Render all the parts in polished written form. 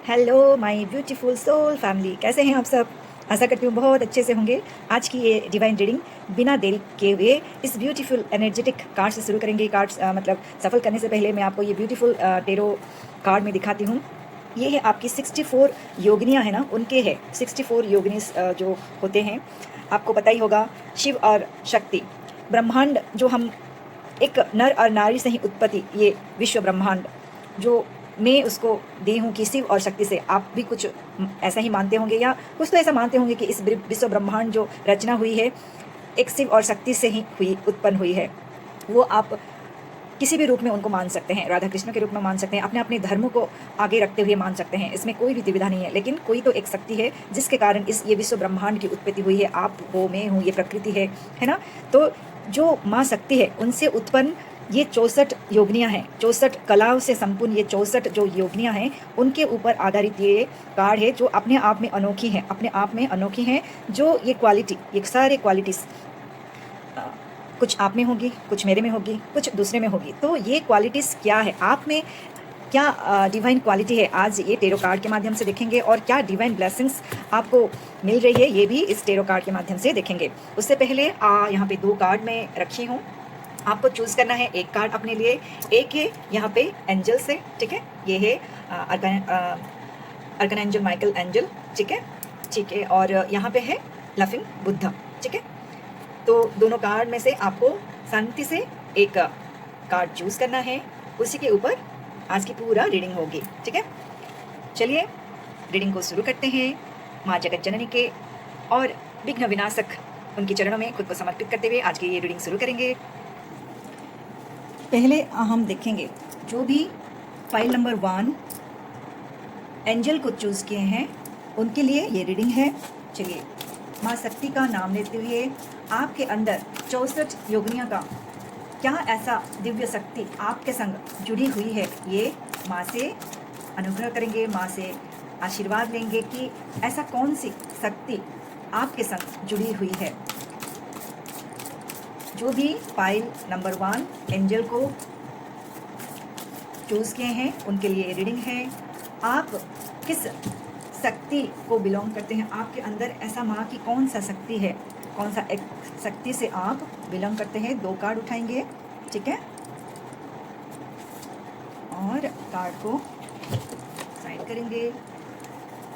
Hello my beautiful soul family, कैसे हैं आप सब। आशा करती हूँ बहुत अच्छे से होंगे। आज की ये डिवाइन रीडिंग बिना देरी के हुए इस ब्यूटीफुल एनर्जेटिक कार्ड से शुरू करेंगे। कार्ड्स मतलब सफल करने से पहले मैं आपको ये ब्यूटीफुल टेरो कार्ड में दिखाती हूँ। ये है आपकी 64 योगिनियाँ हैं ना, उनके है 64 योगिनीस जो होते हैं। आपको पता ही होगा, शिव और शक्ति, ब्रह्मांड जो हम एक नर और नारी से ही उत्पत्ति, ये विश्व ब्रह्मांड जो मैं उसको दी हूँ कि शिव और शक्ति से। आप भी कुछ ऐसा ही मानते होंगे या कुछ तो ऐसा मानते होंगे कि इस विश्व ब्रह्मांड जो रचना हुई है एक शिव और शक्ति से ही हुई, उत्पन्न हुई है। वो आप किसी भी रूप में उनको मान सकते हैं, राधा कृष्ण के रूप में मान सकते हैं, अपने अपने धर्म को आगे रखते हुए मान सकते हैं। इसमें कोई भी दुविधा नहीं है, लेकिन कोई तो एक शक्ति है जिसके कारण ये विश्व ब्रह्मांड की उत्पत्ति हुई है। आप हो, मैं हूँ, ये प्रकृति है ना। तो जो माँ शक्ति है उनसे उत्पन्न ये 64 योगिनियाँ हैं, 64 कलाओं से संपूर्ण ये 64 जो योगिनियाँ हैं उनके ऊपर आधारित ये कार्ड है जो अपने आप में अनोखी हैं, अपने आप में अनोखी हैं। जो ये क्वालिटी, ये सारे क्वालिटीज़ कुछ आप में होगी, कुछ मेरे में होगी, कुछ दूसरे में होगी। तो ये क्वालिटीज़ क्या है, आप में क्या डिवाइन क्वालिटी है, आज ये टेरो कार्ड के माध्यम से देखेंगे। और क्या डिवाइन ब्लेसिंग्स आपको मिल रही है, ये भी इस टेरो कार्ड के माध्यम से देखेंगे। उससे पहले यहाँ पे 2 कार्ड मैं रखी हूँ, आपको चूज़ करना है एक कार्ड अपने लिए। एक है यहाँ पे एंजल से, ठीक है, ये है अर्कन एंजल माइकल एंजल, ठीक है। और यहाँ पे है लफिंग बुद्धा, ठीक है। तो दोनों कार्ड में से आपको शांति से एक कार्ड चूज़ करना है, उसी के ऊपर आज की पूरा रीडिंग होगी, ठीक है। चलिए रीडिंग को शुरू करते हैं। माँ जगत जननी के और विघ्न विनाशक उनके चरणों में खुद को समर्पित करते हुए आज की ये रीडिंग शुरू करेंगे। पहले हम देखेंगे जो भी फाइल नंबर 1 एंजल को चूज़ किए हैं उनके लिए ये रीडिंग है। चलिए माँ शक्ति का नाम लेते हुए आपके अंदर 64 योगिनियों का क्या ऐसा दिव्य शक्ति आपके संग जुड़ी हुई है, ये माँ से अनुग्रह करेंगे, माँ से आशीर्वाद लेंगे कि ऐसा कौन सी शक्ति आपके संग जुड़ी हुई है। जो भी फाइल नंबर 1 एंजल को चूज़ किए हैं उनके लिए रीडिंग है। आप किस शक्ति को बिलोंग करते हैं, आपके अंदर ऐसा माँ की कौन सा शक्ति है, कौन सा एक शक्ति से आप बिलोंग करते हैं। 2 कार्ड उठाएंगे, ठीक है, और कार्ड को साइड करेंगे।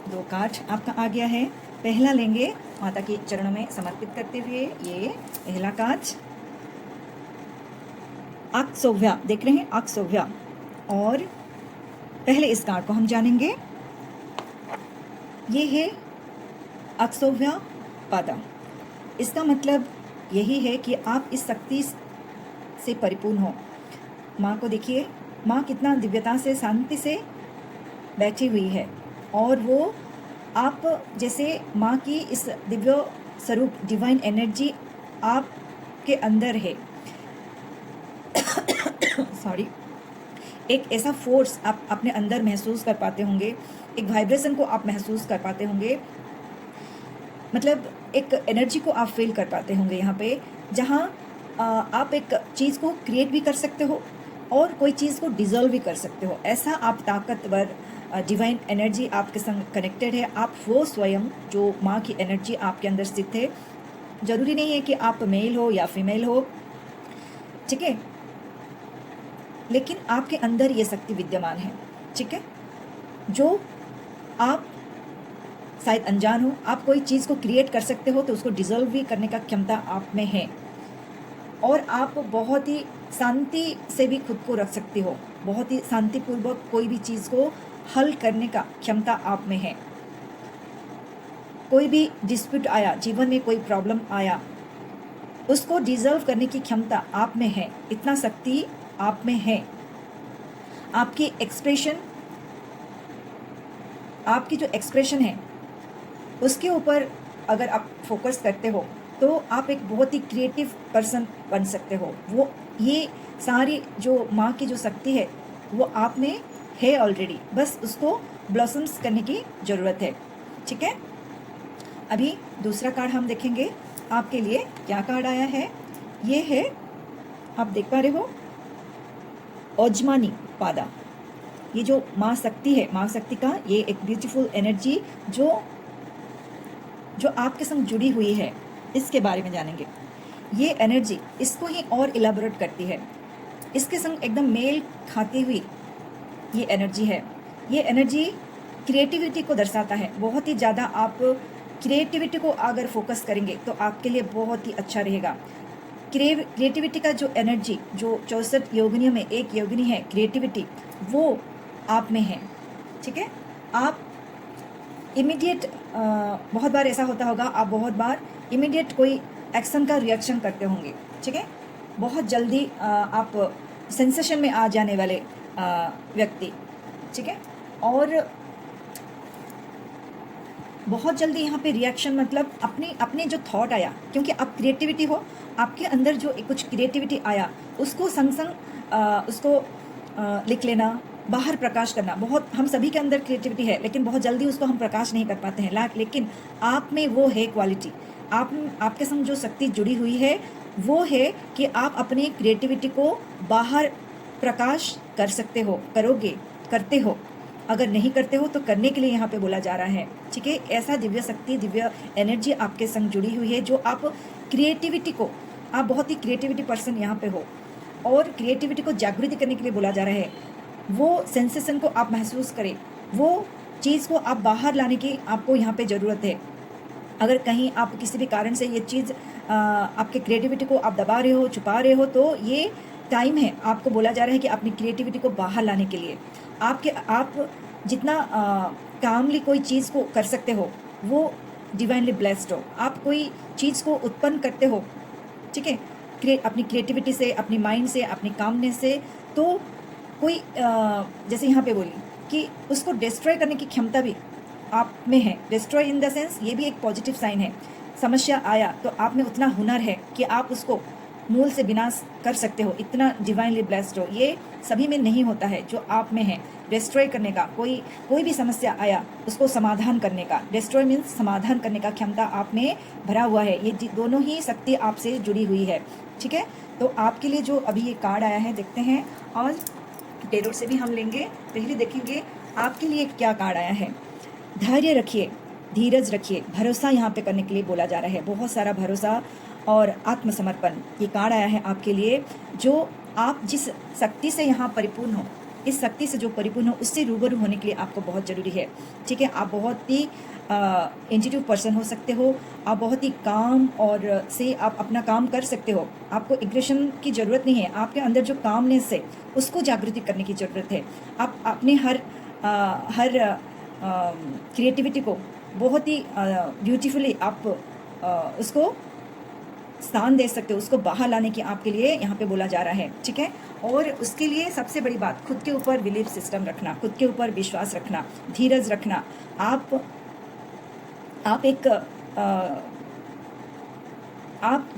2 कार्ड आपका आ गया है। पहला लेंगे माता के चरणों में समर्पित करते हुए, ये पहला कार्ड अक्सोव्या, देख रहे हैं अक्सोव्या। और पहले इस कार्ड को हम जानेंगे, ये है अक्सोव्या पादा। इसका मतलब यही है कि आप इस शक्ति से परिपूर्ण हो। माँ को देखिए, माँ कितना दिव्यता से, शांति से बैठी हुई है, और वो आप जैसे माँ की इस दिव्य स्वरूप डिवाइन एनर्जी आपके अंदर है। सॉरी, एक ऐसा फोर्स आप अपने अंदर महसूस कर पाते होंगे, एक वाइब्रेशन को आप महसूस कर पाते होंगे, मतलब एक एनर्जी को आप फील कर पाते होंगे यहाँ पे, जहाँ आप एक चीज़ को क्रिएट भी कर सकते हो और कोई चीज़ को डिज़ोल्व भी कर सकते हो। ऐसा आप ताकतवर डिवाइन एनर्जी आपके संग कनेक्टेड है। आप वो स्वयं जो माँ की एनर्जी आपके अंदर स्थित है, ज़रूरी नहीं है कि आप मेल हो या फीमेल हो, ठीक है, लेकिन आपके अंदर ये शक्ति विद्यमान है, ठीक है। जो आप शायद अनजान हो, आप कोई चीज़ को क्रिएट कर सकते हो तो उसको डिज़ोल्व भी करने का क्षमता आप में है, और आप बहुत ही शांति से भी खुद को रख सकते हो, बहुत ही शांतिपूर्वक कोई भी चीज़ को हल करने का क्षमता आप में है। कोई भी डिस्प्यूट आया, जीवन में कोई प्रॉब्लम आया, उसको डिज़ोल्व करने की क्षमता आप में है, इतना शक्ति आप में है। आपकी एक्सप्रेशन, आपकी जो एक्सप्रेशन है उसके ऊपर अगर आप फोकस करते हो तो आप एक बहुत ही क्रिएटिव पर्सन बन सकते हो। वो ये सारी जो माँ की जो शक्ति है वो आप में है ऑलरेडी, बस उसको ब्लॉसम्स करने की ज़रूरत है, ठीक है। अभी दूसरा कार्ड हम देखेंगे, आपके लिए क्या कार्ड आया है। ये है, आप देख पा रहे हो, ओजमानी पादा। ये जो माँ शक्ति है, माँ शक्ति का ये एक ब्यूटीफुल एनर्जी जो जो आपके संग जुड़ी हुई है, इसके बारे में जानेंगे। ये एनर्जी इसको ही और इलाबोरेट करती है, इसके संग एकदम मेल खाती हुई ये एनर्जी है। ये एनर्जी क्रिएटिविटी को दर्शाता है। बहुत ही ज़्यादा आप क्रिएटिविटी को अगर फोकस करेंगे तो आपके लिए बहुत ही अच्छा रहेगा। क्रिएटिविटी का जो एनर्जी, जो 64 योगिनियों में एक योगिनी है क्रिएटिविटी, वो आप में है। ठीक है, आप इमीडिएट, बहुत बार ऐसा होता होगा, आप बहुत बार इमीडिएट कोई एक्शन का रिएक्शन करते होंगे। ठीक है, बहुत जल्दी आप सेंसेशन में आ जाने वाले व्यक्ति। ठीक है, और बहुत जल्दी यहाँ पे रिएक्शन, मतलब अपने जो थॉट आया, क्योंकि आप क्रिएटिविटी हो, आपके अंदर जो कुछ क्रिएटिविटी आया उसको संग संग उसको लिख लेना, बाहर प्रकाश करना। बहुत, हम सभी के अंदर क्रिएटिविटी है, लेकिन बहुत जल्दी उसको हम प्रकाश नहीं कर पाते हैं। लेकिन आप में वो है क्वालिटी, आपके संग जो शक्ति जुड़ी हुई है वो है कि आप अपने क्रिएटिविटी को बाहर प्रकाश कर सकते हो, करते हो। अगर नहीं करते हो तो करने के लिए यहाँ पे बोला जा रहा है। ठीक है, ऐसा दिव्य शक्ति, दिव्य एनर्जी आपके संग जुड़ी हुई है जो आप क्रिएटिविटी को, आप बहुत ही क्रिएटिविटी पर्सन यहाँ पे हो, और क्रिएटिविटी को जागृति करने के लिए बोला जा रहा है। वो सेंसेशन को आप महसूस करें, वो चीज़ को आप बाहर लाने की आपको यहाँ पे ज़रूरत है। अगर कहीं आप किसी भी कारण से ये चीज़, आपके क्रिएटिविटी को आप दबा रहे हो, छुपा रहे हो, तो ये टाइम है, आपको बोला जा रहा है कि अपनी क्रिएटिविटी को बाहर लाने के लिए। आप जितना कामली कोई चीज़ को कर सकते हो वो डिवाइनली ब्लेस्ड हो। आप कोई चीज़ को उत्पन्न करते हो, ठीक है, अपनी क्रिएटिविटी से, अपनी माइंड से, अपनी कामनेस से, तो कोई जैसे यहाँ पे बोली कि उसको डिस्ट्रॉय करने की क्षमता भी आप में है। डिस्ट्रॉय इन द सेंस, ये भी एक पॉजिटिव साइन है। समस्या आया तो आप में उतना हुनर है कि आप उसको मूल से विनाश कर सकते हो। इतना डिवाइनली ब्लेस्ड हो, ये सभी में नहीं होता है जो आप में है। डिस्ट्रॉय करने का, कोई भी समस्या आया उसको समाधान करने का, डिस्ट्रॉय मीन्स समाधान करने का क्षमता आप में भरा हुआ है। ये दोनों ही शक्ति आपसे जुड़ी हुई है। ठीक है, तो आपके लिए जो अभी ये कार्ड आया है देखते हैं, और टेरोट से भी हम लेंगे। पहले देखेंगे आपके लिए क्या कार्ड आया है। धैर्य रखिए, धीरज रखिए, भरोसा यहाँ पे करने के लिए बोला जा रहा है। बहुत सारा भरोसा और आत्मसमर्पण, ये कार्ड आया है आपके लिए। जो आप जिस शक्ति से यहाँ परिपूर्ण हो, इस शक्ति से जो परिपूर्ण हो, उससे रूबरू होने के लिए आपको बहुत ज़रूरी है। ठीक है, आप बहुत ही इंट्यूटिव पर्सन हो सकते हो, आप बहुत ही काम और से आप अपना काम कर सकते हो। आपको एग्रेशन की ज़रूरत नहीं है, आपके अंदर जो कामनेस है उसको जागृति करने की ज़रूरत है। आप अपने हर क्रिएटिविटी को बहुत ही ब्यूटीफुली आप उसको स्थान दे सकते हो, उसको बाहर लाने की आपके लिए यहाँ पे बोला जा रहा है। ठीक है, और उसके लिए सबसे बड़ी बात, खुद के ऊपर बिलीफ सिस्टम रखना, खुद के ऊपर विश्वास रखना, धीरज रखना। आप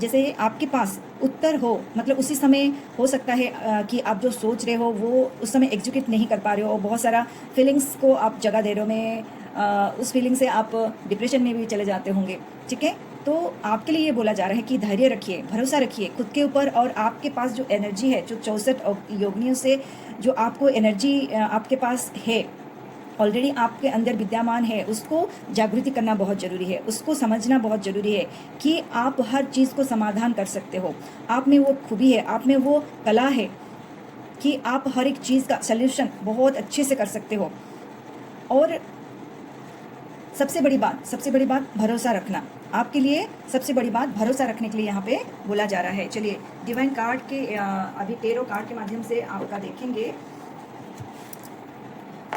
जैसे आपके पास उत्तर हो, मतलब उसी समय हो सकता है कि आप जो सोच रहे हो वो उस समय एग्जीक्यूट नहीं कर पा रहे हो, बहुत सारा फीलिंग्स को आप जगह दे रहे हो, में उस फीलिंग से आप डिप्रेशन में भी चले जाते होंगे। ठीक है, तो आपके लिए ये बोला जा रहा है कि धैर्य रखिए, भरोसा रखिए खुद के ऊपर, और आपके पास जो एनर्जी है, जो 64 योगिनियों से जो आपको एनर्जी आपके पास है, ऑलरेडी आपके अंदर विद्यमान है, उसको जागृति करना बहुत ज़रूरी है, उसको समझना बहुत ज़रूरी है कि आप हर चीज़ को समाधान कर सकते हो। आप में वो खूबी है, आप में वो कला है कि आप हर एक चीज़ का सल्यूशन बहुत अच्छे से कर सकते हो। और सबसे बड़ी बात भरोसा रखना। आपके लिए सबसे बड़ी बात भरोसा रखने के लिए यहाँ पे बोला जा रहा है। चलिए डिवाइन कार्ड के अभी टेरो कार्ड के माध्यम से आपका देखेंगे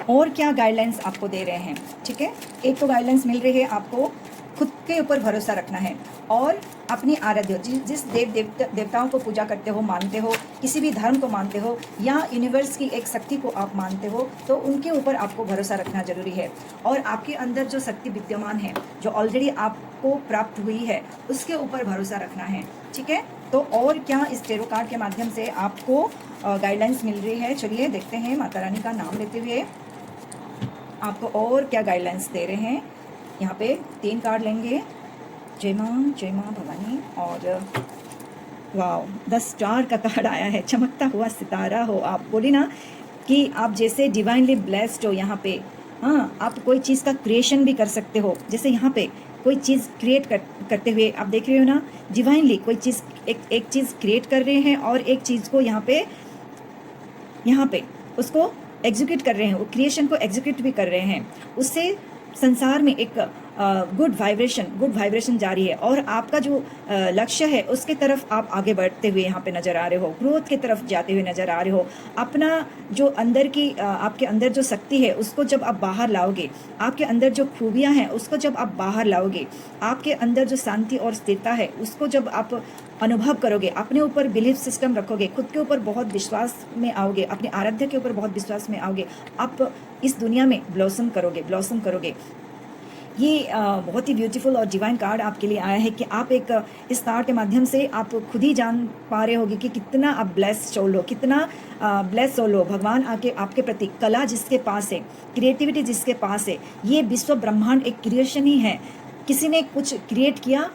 और क्या गाइडलाइंस आपको दे रहे हैं। ठीक है, एक तो गाइडलाइंस मिल रही है आपको, खुद के ऊपर भरोसा रखना है, और अपनी आराध्य जिस देवताओं को पूजा करते हो, मानते हो, किसी भी धर्म को मानते हो, या यूनिवर्स की एक शक्ति को आप मानते हो, तो उनके ऊपर आपको भरोसा रखना जरूरी है। और आपके अंदर जो शक्ति विद्यमान है, जो ऑलरेडी आपको प्राप्त हुई है, उसके ऊपर भरोसा रखना है। ठीक है, तो और क्या इस टेरो कार्ड के माध्यम से आपको गाइडलाइंस मिल रही है, चलिए देखते हैं। माता रानी का नाम लेते हुए आपको और क्या गाइडलाइंस दे रहे हैं। यहाँ पे 3 कार्ड लेंगे। जय माँ भवानी। और वाओ, 10 स्टार का कार्ड आया है, चमकता हुआ सितारा हो आप। बोली ना, कि आप जैसे डिवाइनली ब्लेस्ड हो यहाँ पे। हाँ, आप कोई चीज़ का क्रिएशन भी कर सकते हो। जैसे यहाँ पे कोई चीज़ क्रिएट करते हुए आप देख रहे हो ना, डिवाइनली कोई चीज़ एक चीज़ क्रिएट कर रहे हैं और एक चीज़ को यहाँ पे उसको एग्जीक्यूट कर रहे हैं, वो क्रिएशन को एग्जीक्यूट भी कर रहे हैं। उससे संसार में एक गुड वाइब्रेशन जारी है और आपका जो लक्ष्य है उसके तरफ आप आगे बढ़ते हुए यहाँ पे नज़र आ रहे हो, ग्रोथ की तरफ जाते हुए नज़र आ रहे हो। अपना जो अंदर की आपके अंदर जो शक्ति है उसको जब आप बाहर लाओगे, आपके अंदर जो खूबियाँ हैं उसको जब आप बाहर लाओगे, आपके अंदर जो शांति और स्थिरता है उसको जब आप अनुभव करोगे, अपने ऊपर बिलीफ सिस्टम रखोगे, खुद के ऊपर बहुत विश्वास में आओगे, अपने आराध्य के ऊपर बहुत विश्वास में आओगे, आप इस दुनिया में ब्लॉसम करोगे। ये बहुत ही ब्यूटीफुल और डिवाइन कार्ड आपके लिए आया है कि आप एक इस कार्ड के माध्यम से आप खुद ही जान पा रहे होगे कि कितना आप ब्लेस्ड सोल हो, कितना ब्लेस्ड सोल हो। भगवान आपके प्रति कला जिसके पास है, क्रिएटिविटी जिसके पास है, ये विश्व ब्रह्मांड एक क्रिएशन ही है। किसी ने कुछ क्रिएट किया।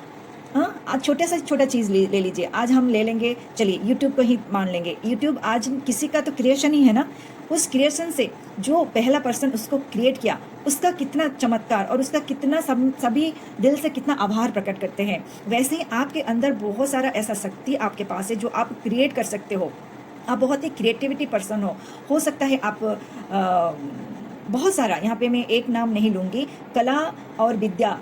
हाँ, आज छोटे से छोटा चीज़ ले लीजिए। आज हम ले लेंगे, चलिए यूट्यूब को ही मान लेंगे। यूट्यूब आज किसी का तो क्रिएशन ही है ना। उस क्रिएशन से जो पहला पर्सन उसको क्रिएट किया, उसका कितना चमत्कार और उसका कितना सभी दिल से कितना आभार प्रकट करते हैं। वैसे ही आपके अंदर बहुत सारा ऐसा शक्ति आपके पास है जो आप क्रिएट कर सकते हो। आप बहुत ही क्रिएटिविटी पर्सन हो सकता है आप बहुत सारा, यहाँ पे मैं एक नाम नहीं लूँगी, कला और विद्या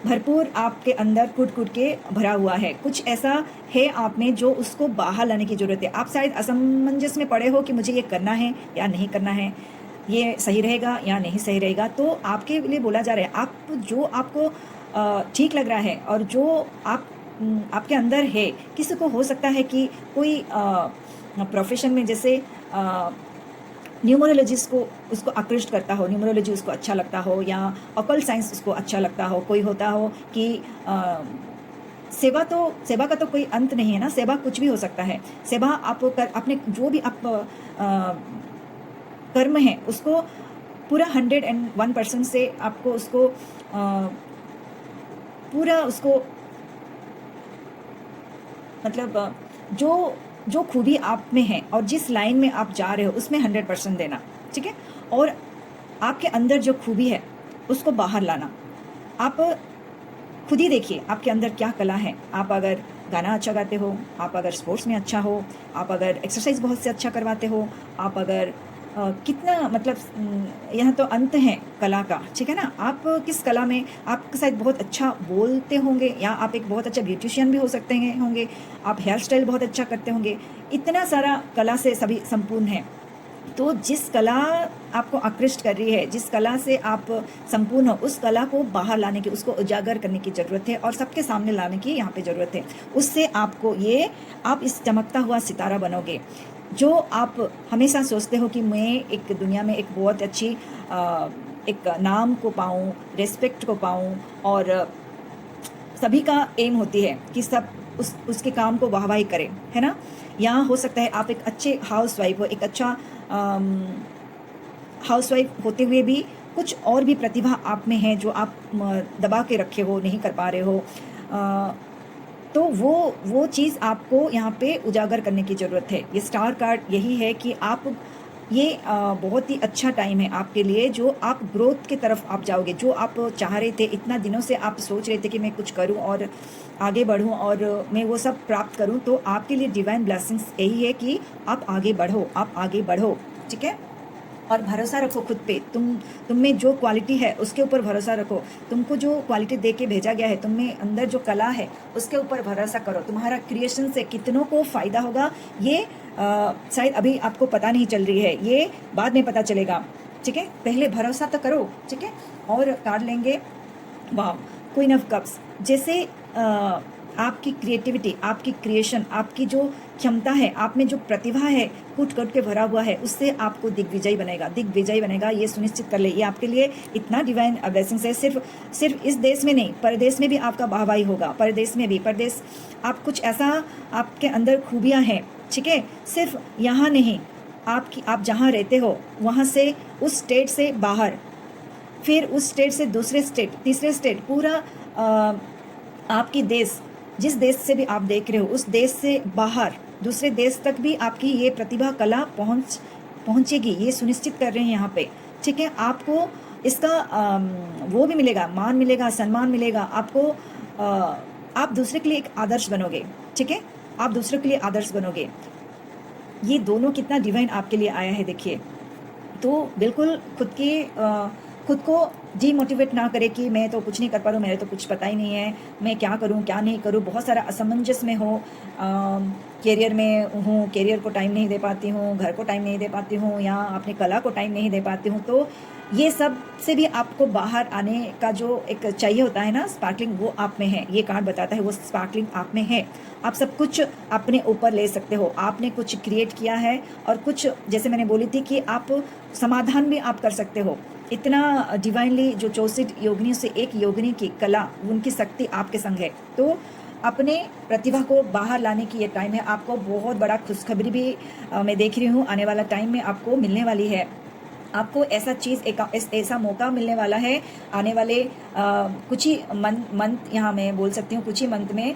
भरपूर आपके अंदर कूट के भरा हुआ है। कुछ ऐसा है आप में जो उसको बाहर लाने की ज़रूरत है। आप शायद असमंजस में पड़े हो कि मुझे ये करना है या नहीं करना है, ये सही रहेगा या नहीं सही रहेगा। तो आपके लिए बोला जा रहा है, आप जो आपको ठीक लग रहा है और जो आपके अंदर है। किसी को हो सकता है कि कोई प्रोफेशन में जैसे न्यूमरोलॉजिस्ट को उसको आकृष्ट करता हो, न्यूमरोलॉजी उसको अच्छा लगता हो, या ऑकल्ट साइंस उसको अच्छा लगता हो। कोई होता हो कि सेवा का तो कोई अंत नहीं है ना। सेवा कुछ भी हो सकता है। सेवा आप अपने जो भी आप कर्म है उसको पूरा 101% से आपको उसको पूरा उसको मतलब जो खूबी आप में है और जिस लाइन में आप जा रहे हो उसमें 100% देना, ठीक है। और आपके अंदर जो खूबी है उसको बाहर लाना। आप खुद ही देखिए आपके अंदर क्या कला है। आप अगर गाना अच्छा गाते हो, आप अगर स्पोर्ट्स में अच्छा हो, आप अगर एक्सरसाइज बहुत से अच्छा करवाते हो, आप अगर कितना मतलब यहाँ तो अंत है कला का, ठीक है ना। आप किस कला में आप शायद बहुत अच्छा बोलते होंगे, या आप एक बहुत अच्छा ब्यूटिशियन भी हो सकते होंगे, आप हेयर स्टाइल बहुत अच्छा करते होंगे। इतना सारा कला से सभी संपूर्ण है। तो जिस कला आपको आकृष्ट कर रही है, जिस कला से आप संपूर्ण हो, उस कला को बाहर लाने की, उसको उजागर करने की ज़रूरत है और सबके सामने लाने की यहाँ पे ज़रूरत है। उससे आपको आप इस चमकता हुआ सितारा बनोगे जो आप हमेशा सोचते हो कि मैं एक दुनिया में एक बहुत अच्छी एक नाम को पाऊँ, रेस्पेक्ट को पाऊँ, और सभी का एम होती है कि सब उसके काम को वाहवाही करें, है ना। यहाँ हो सकता है आप एक अच्छे हाउसवाइफ हो, एक अच्छा हाउसवाइफ होते हुए भी कुछ और भी प्रतिभा आप में है जो आप दबा के रखे हो, नहीं कर पा रहे हो। तो वो चीज़ आपको यहाँ पे उजागर करने की ज़रूरत है। ये स्टार कार्ड यही है कि आप ये बहुत ही अच्छा टाइम है आपके लिए, जो आप ग्रोथ की तरफ आप जाओगे। जो आप चाह रहे थे, इतना दिनों से आप सोच रहे थे कि मैं कुछ करूं और आगे बढ़ूं और मैं वो सब प्राप्त करूं, तो आपके लिए डिवाइन ब्लेसिंग्स यही है कि आप आगे बढ़ो, ठीक है। और भरोसा रखो खुद पे। तुम में जो क्वालिटी है उसके ऊपर भरोसा रखो। तुमको जो क्वालिटी दे के भेजा गया है, तुम में अंदर जो कला है उसके ऊपर भरोसा करो। तुम्हारा क्रिएशन से कितनों को फ़ायदा होगा ये शायद अभी आपको पता नहीं चल रही है, ये बाद में पता चलेगा, ठीक है। पहले भरोसा तो करो, ठीक है। और कार्ड लेंगे, वाह, क्वीन ऑफ कप्स। जैसे आपकी क्रिएटिविटी, आपकी क्रिएशन, आपकी जो क्षमता है, आप में जो प्रतिभा है कूट के भरा हुआ है, उससे आपको दिग्विजय बनेगा। ये सुनिश्चित कर ले। ये आपके लिए इतना डिवाइन ब्लेसिंग्स है। सिर्फ इस देश में नहीं, परदेश में भी आपका वाहवाही होगा। परदेश आप कुछ ऐसा आपके अंदर खूबियाँ हैं, ठीक है। सिर्फ यहाँ नहीं, आप जहाँ रहते हो वहाँ से, उस स्टेट से बाहर, फिर उस स्टेट से दूसरे स्टेट, तीसरे स्टेट, पूरा आपकी देश, जिस देश से भी आप देख रहे हो उस देश से बाहर दूसरे देश तक भी आपकी ये प्रतिभा कला पहुंच पहुंचेगी, ये सुनिश्चित कर रहे हैं यहाँ पे, ठीक है। आपको इसका वो भी मिलेगा, मान मिलेगा, सम्मान मिलेगा आपको। आप दूसरे के लिए एक आदर्श बनोगे, ठीक है, आप दूसरे के लिए आदर्श बनोगे। ये दोनों कितना डिवाइन आपके लिए आया है देखिए। तो बिल्कुल खुद को डीमोटिवेट ना करे कि मैं तो कुछ नहीं कर पा रहा हूँ, मेरे तो कुछ पता ही नहीं है, मैं क्या करूँ क्या नहीं करूँ, बहुत सारा असमंजस में हो, करियर में हूँ, करियर को टाइम नहीं दे पाती हूँ, घर को टाइम नहीं दे पाती हूँ, या अपनी कला को टाइम नहीं दे पाती हूँ। तो ये सब से भी आपको बाहर आने का जो एक चाहिए होता है ना स्पार्कलिंग, वो आप में है। ये कार्ड बताता है वो स्पार्कलिंग आप में है। आप सब कुछ अपने ऊपर ले सकते हो, आपने कुछ क्रिएट किया है, और कुछ जैसे मैंने बोली थी कि आप समाधान भी आप कर सकते हो। इतना डिवाइनली जो 64 योगिनियों से एक योगिनी की कला, उनकी शक्ति आपके संग है। तो अपने प्रतिभा को बाहर लाने की ये टाइम है। आपको बहुत बड़ा खुशखबरी भी मैं देख रही हूँ आने वाला टाइम में आपको मिलने वाली है। आपको ऐसा चीज़ ऐसा मौका मिलने वाला है आने वाले कुछ ही मंथ यहाँ मैं बोल सकती हूँ, कुछ ही मंथ में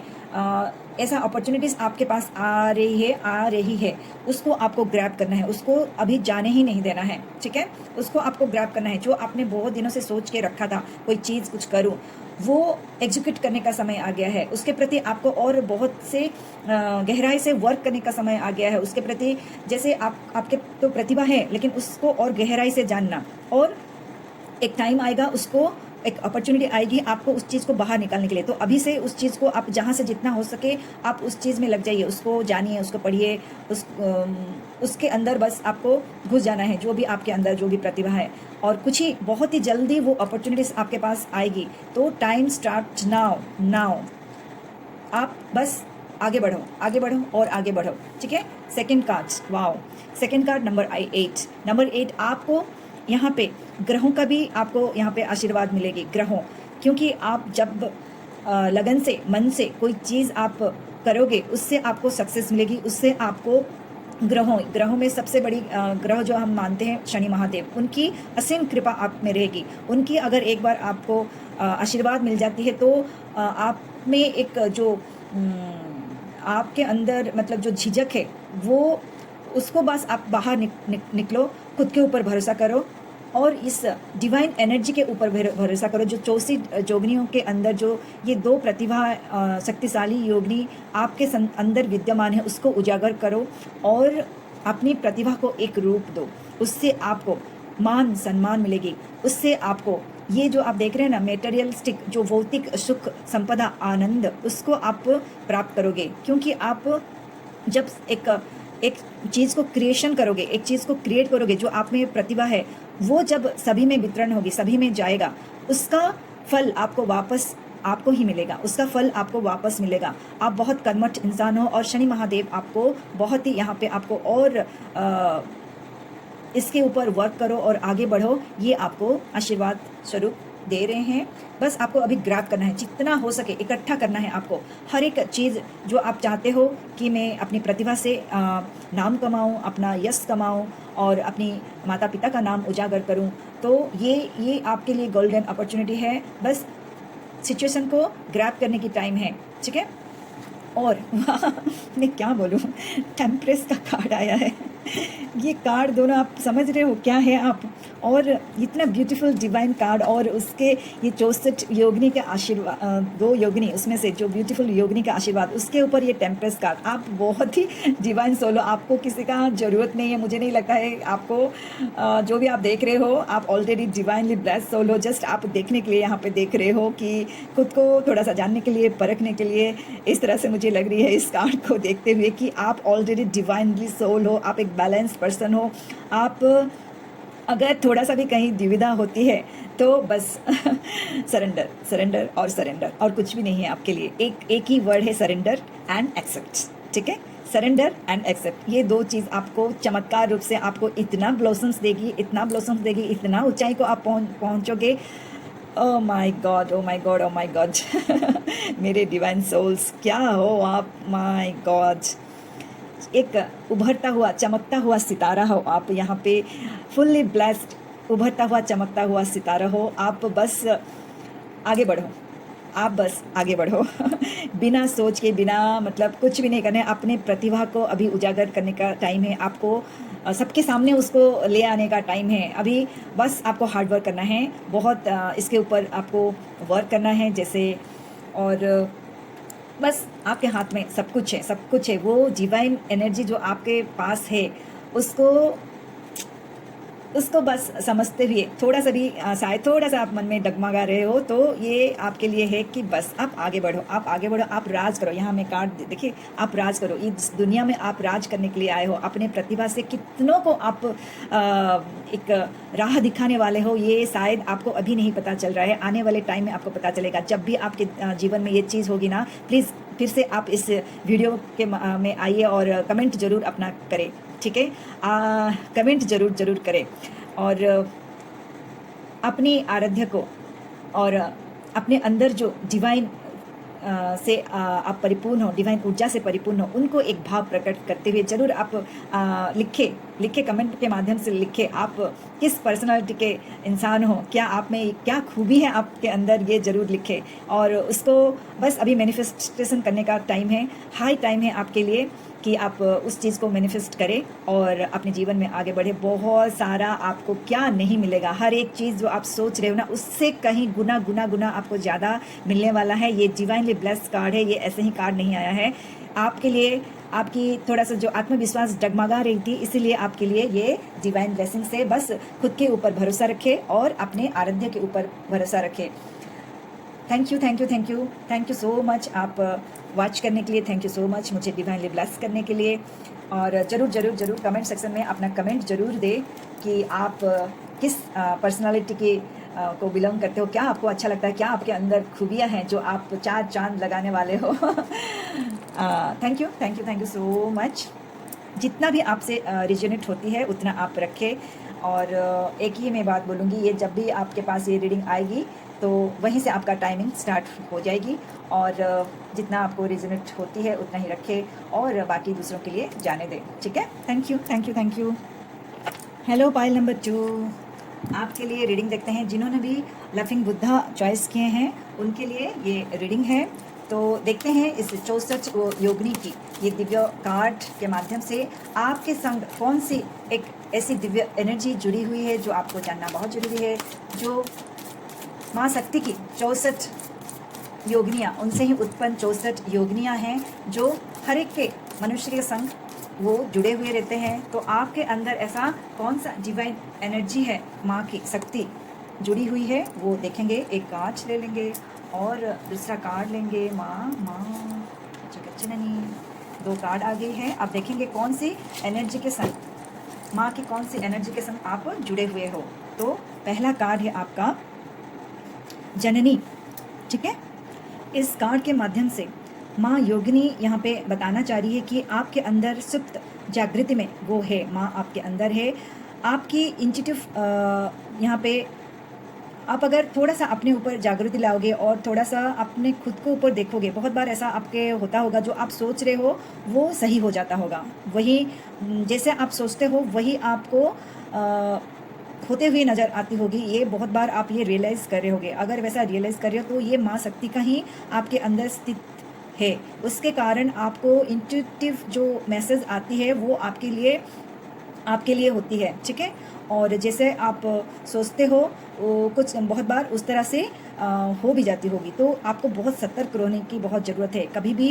ऐसा अपॉर्चुनिटीज़ आपके पास आ रही है। उसको आपको ग्रैब करना है, उसको अभी जाने ही नहीं देना है, ठीक है। उसको आपको ग्रैब करना है। जो आपने बहुत दिनों से सोच के रखा था कोई चीज़ कुछ करूँ, वो एग्जीक्यूट करने का समय आ गया है। उसके प्रति आपको और बहुत से गहराई से वर्क करने का समय आ गया है। उसके प्रति जैसे आपके तो प्रतिभा है, लेकिन उसको और गहराई से जानना, और एक टाइम आएगा, उसको एक अपॉर्चुनिटी आएगी आपको उस चीज़ को बाहर निकालने के लिए। तो अभी से उस चीज़ को आप जहाँ से जितना हो सके आप उस चीज़ में लग जाइए, उसको जानिए, उसको पढ़िए, उसके अंदर बस आपको घुस जाना है, जो भी आपके अंदर जो भी प्रतिभा है। और कुछ ही बहुत ही जल्दी वो अपॉर्चुनिटीज़ आपके पास आएगी। तो टाइम स्टार्ट नाउ। आप बस आगे बढ़ो और आगे बढ़ो, ठीक है। Second card, wow, second card number 8। आपको यहाँ पे ग्रहों का भी आपको यहाँ पे आशीर्वाद मिलेगी, ग्रहों, क्योंकि आप जब लगन से मन से कोई चीज़ आप करोगे, उससे आपको सक्सेस मिलेगी। उससे आपको ग्रहों में सबसे बड़ी ग्रह जो हम मानते हैं शनि महादेव, उनकी असीम कृपा आप में रहेगी। उनकी अगर एक बार आपको आशीर्वाद मिल जाती है तो आप में एक जो आपके अंदर मतलब जो झिझक है, वो उसको बस आप बाहर निकलो, खुद के ऊपर भरोसा करो, और इस डिवाइन एनर्जी के ऊपर भरोसा करो। जो 64 योगिनियों के अंदर जो ये 2 प्रतिभा शक्तिशाली योगिनी आपके अंदर विद्यमान है, उसको उजागर करो और अपनी प्रतिभा को एक रूप दो। उससे आपको मान सम्मान मिलेगी। उससे आपको ये जो आप देख रहे हैं ना मेटेरियलिस्टिक जो भौतिक सुख संपदा आनंद, उसको आप प्राप्त करोगे। क्योंकि आप जब एक चीज़ को क्रिएशन करोगे, एक चीज़ को क्रिएट करोगे, जो आप में प्रतिभा है, वो जब सभी में वितरण होगी, सभी में जाएगा, उसका फल आपको वापस आपको ही मिलेगा, उसका फल आपको वापस मिलेगा। आप बहुत कर्मठ इंसान हो और शनि महादेव आपको बहुत ही यहाँ पे आपको और इसके ऊपर वर्क करो और आगे बढ़ो, ये आपको आशीर्वाद स्वरूप दे रहे हैं। बस आपको अभी ग्रैब करना है, जितना हो सके इकट्ठा करना है आपको। हर एक चीज़ जो आप चाहते हो कि मैं अपनी प्रतिभा से नाम कमाऊं, अपना यश कमाऊं और अपनी माता पिता का नाम उजागर करूं, तो ये आपके लिए गोल्डन अपॉर्चुनिटी है। बस सिचुएशन को ग्रैब करने की टाइम है, ठीक है। और मैं क्या बोलूँ, टेम्परेस का कार्ड आया है। ये कार्ड दोनों आप समझ रहे हो क्या है आप, और इतना ब्यूटीफुल डिवाइन कार्ड, और उसके ये 64 योगिनी के आशीर्वाद, 2 योगिनी उसमें से जो ब्यूटीफुल योगिनी का आशीर्वाद, उसके ऊपर ये टेम्परेस कार्ड। आप बहुत ही डिवाइन सोल हो, आपको किसी का ज़रूरत नहीं है। मुझे नहीं लगता है आपको जो भी आप देख रहे हो, आप ऑलरेडी डिवाइनली ब्लेस्ड सोल हो। जस्ट आप देखने के लिए यहाँ पे देख रहे हो कि खुद को थोड़ा सा जानने के लिए, परखने के लिए। इस तरह से मुझे लग रही है इस कार्ड को देखते हुए कि आप ऑलरेडी डिवाइनली सोल हो, आप एक बैलेंस पर्सन हो। आप अगर थोड़ा सा भी कहीं दुविधा होती है तो बस सरेंडर और कुछ भी नहीं है आपके लिए। एक ही वर्ड है, सरेंडर एंड एक्सेप्ट, ठीक है। सरेंडर एंड एक्सेप्ट, ये 2 चीज़ आपको चमत्कार रूप से आपको इतना ब्लॉसम्स देगी, इतना ऊंचाई को आप पहुंचोगे। ओ माय गॉड मेरे डिवाइन सोल्स, क्या हो आप, माय गॉड। एक उभरता हुआ चमकता हुआ सितारा हो आप, यहाँ पे फुल्ली ब्लेस्ड उभरता हुआ चमकता हुआ सितारा हो आप। बस आगे बढ़ो, आप बस आगे बढ़ो बिना सोच के, बिना मतलब कुछ भी नहीं करना है। अपने प्रतिभा को अभी उजागर करने का टाइम है, आपको सबके सामने उसको ले आने का टाइम है अभी। बस आपको हार्ड वर्क करना है, बहुत इसके ऊपर आपको वर्क करना है जैसे। और बस आपके हाथ में सब कुछ है, सब कुछ है। वो डिवाइन एनर्जी जो आपके पास है उसको उसको बस समझते हुए थोड़ा सा भी शायद थोड़ा सा आप मन में डगमगा रहे हो, तो ये आपके लिए है कि बस आप आगे बढ़ो, आप आगे बढ़ो, आप राज करो। यहाँ मैं कार्ड देखिए, आप राज करो इस दुनिया में, आप राज करने के लिए आए हो। अपने प्रतिभा से कितनों को आप एक राह दिखाने वाले हो, ये शायद आपको अभी नहीं पता चल रहा है, आने वाले टाइम में आपको पता चलेगा। जब भी आपके जीवन में ये चीज़ होगी ना, प्लीज़ फिर से आप इस वीडियो के में आइए और कमेंट ज़रूर अपना करें, ठीक है। कमेंट ज़रूर करें और अपनी आराध्य को और अपने अंदर जो डिवाइन से आप परिपूर्ण हो, डिवाइन ऊर्जा से परिपूर्ण हो, उनको एक भाव प्रकट करते हुए ज़रूर आप लिखे कमेंट के माध्यम से लिखे आप किस पर्सनालिटी के इंसान हो, क्या आप में क्या खूबी है आपके अंदर, ये ज़रूर लिखे। और उसको बस अभी मैनिफेस्टेशन करने का टाइम है, हाई टाइम है आपके लिए कि आप उस चीज़ को मैनिफेस्ट करें और अपने जीवन में आगे बढ़े। बहुत सारा आपको क्या नहीं मिलेगा, हर एक चीज़ जो आप सोच रहे हो ना, उससे कहीं गुना गुना गुना आपको ज़्यादा मिलने वाला है। ये डिवाइनली ब्लेस्ड कार्ड है, ये ऐसे ही कार्ड नहीं आया है आपके लिए। आपकी थोड़ा सा जो आत्मविश्वास डगमगा रही थी, इसीलिए आपके लिए ये डिवाइन ब्लेसिंग से बस खुद के ऊपर भरोसा रखें और अपने आराध्य के ऊपर भरोसा रखें। थैंक यू सो मच आप वॉच करने के लिए। थैंक यू सो मच मुझे डिवाइनली ब्लेस करने के लिए। और ज़रूर कमेंट सेक्शन में अपना कमेंट ज़रूर दे कि आप किस पर्सनालिटी के को बिलोंग करते हो, क्या आपको अच्छा लगता है, क्या आपके अंदर खूबियाँ हैं जो आप चार चांद लगाने वाले हो। Thank you so much. जितना भी आपसे रिजोनेट होती है उतना आप रखें। और एक ही मैं बात बोलूँगी, ये जब भी आपके पास ये रीडिंग आएगी तो वहीं से आपका टाइमिंग स्टार्ट हो जाएगी। और जितना आपको रिजोनेट होती है उतना ही रखें और बाकी दूसरों के लिए जाने दें, ठीक है। Thank you. Hello pile number 2, आपके लिए रीडिंग देखते हैं। जिन्होंने भी लफिंग बुद्धा चॉइस किए हैं उनके लिए ये रीडिंग है। तो देखते हैं इस 64 योगिनी की ये दिव्य कार्ड के माध्यम से आपके संग कौन सी एक ऐसी दिव्य एनर्जी जुड़ी हुई है जो आपको जानना बहुत ज़रूरी है। जो माँ शक्ति की 64 योगिनियाँ, उनसे ही उत्पन्न 64 योगिनियाँ हैं जो हर एक के मनुष्य के संग वो जुड़े हुए रहते हैं। तो आपके अंदर ऐसा कौन सा डिवाइन एनर्जी है, माँ की शक्ति जुड़ी हुई है, वो देखेंगे। एक कार्ड ले लेंगे और दूसरा कार्ड लेंगे। माँ नहीं, 2 कार्ड आ गई है। अब देखेंगे कौन सी एनर्जी के संग, माँ की कौन सी एनर्जी के संग आप जुड़े हुए हो। तो पहला कार्ड है आपका जननी, ठीक है। इस कार्ड के माध्यम से माँ योगिनी यहाँ पे बताना चाह रही है कि आपके अंदर सुप्त जागृति में वो है, माँ आपके अंदर है। आपकी इंट्यूटिव यहाँ पे आप अगर थोड़ा सा अपने ऊपर जागृति लाओगे और थोड़ा सा अपने खुद को ऊपर देखोगे, बहुत बार ऐसा आपके होता होगा, जो आप सोच रहे हो वो सही हो जाता होगा, वही जैसे आप सोचते हो वही आपको होते हुए नज़र आती होगी। ये बहुत बार आप ये रियलाइज़ कर रहे होगे। अगर वैसा रियलाइज़ कर रहे हो तो ये माँ शक्ति का ही आपके अंदर स्थित है, उसके कारण आपको इंट्यूटिव जो मैसेज आती है वो आपके लिए होती है, ठीक है। और जैसे आप सोचते हो वो कुछ बहुत बार उस तरह से हो भी जाती होगी। तो आपको बहुत सतर्क रहने की बहुत ज़रूरत है। कभी भी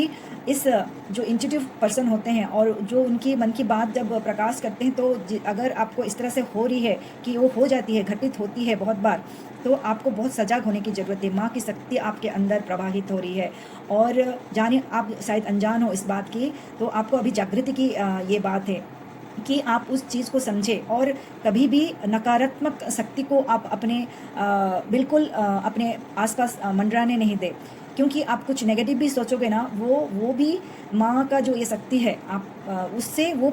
इस जो इंट्यूटिव पर्सन होते हैं और जो उनकी मन की बात जब प्रकाश करते हैं, तो अगर आपको इस तरह से हो रही है कि वो हो जाती है, घटित होती है बहुत बार, तो आपको बहुत सजग होने की ज़रूरत है। माँ की शक्ति आपके अंदर प्रवाहित हो रही है और जाने आप शायद अनजान हो इस बात की, तो आपको अभी जागृति की ये बात है कि आप उस चीज़ को समझें और कभी भी नकारात्मक शक्ति को आप अपने बिल्कुल अपने आसपास मंडराने नहीं दें। क्योंकि आप कुछ नेगेटिव भी सोचोगे ना, वो भी माँ का जो ये शक्ति है, आप उससे वो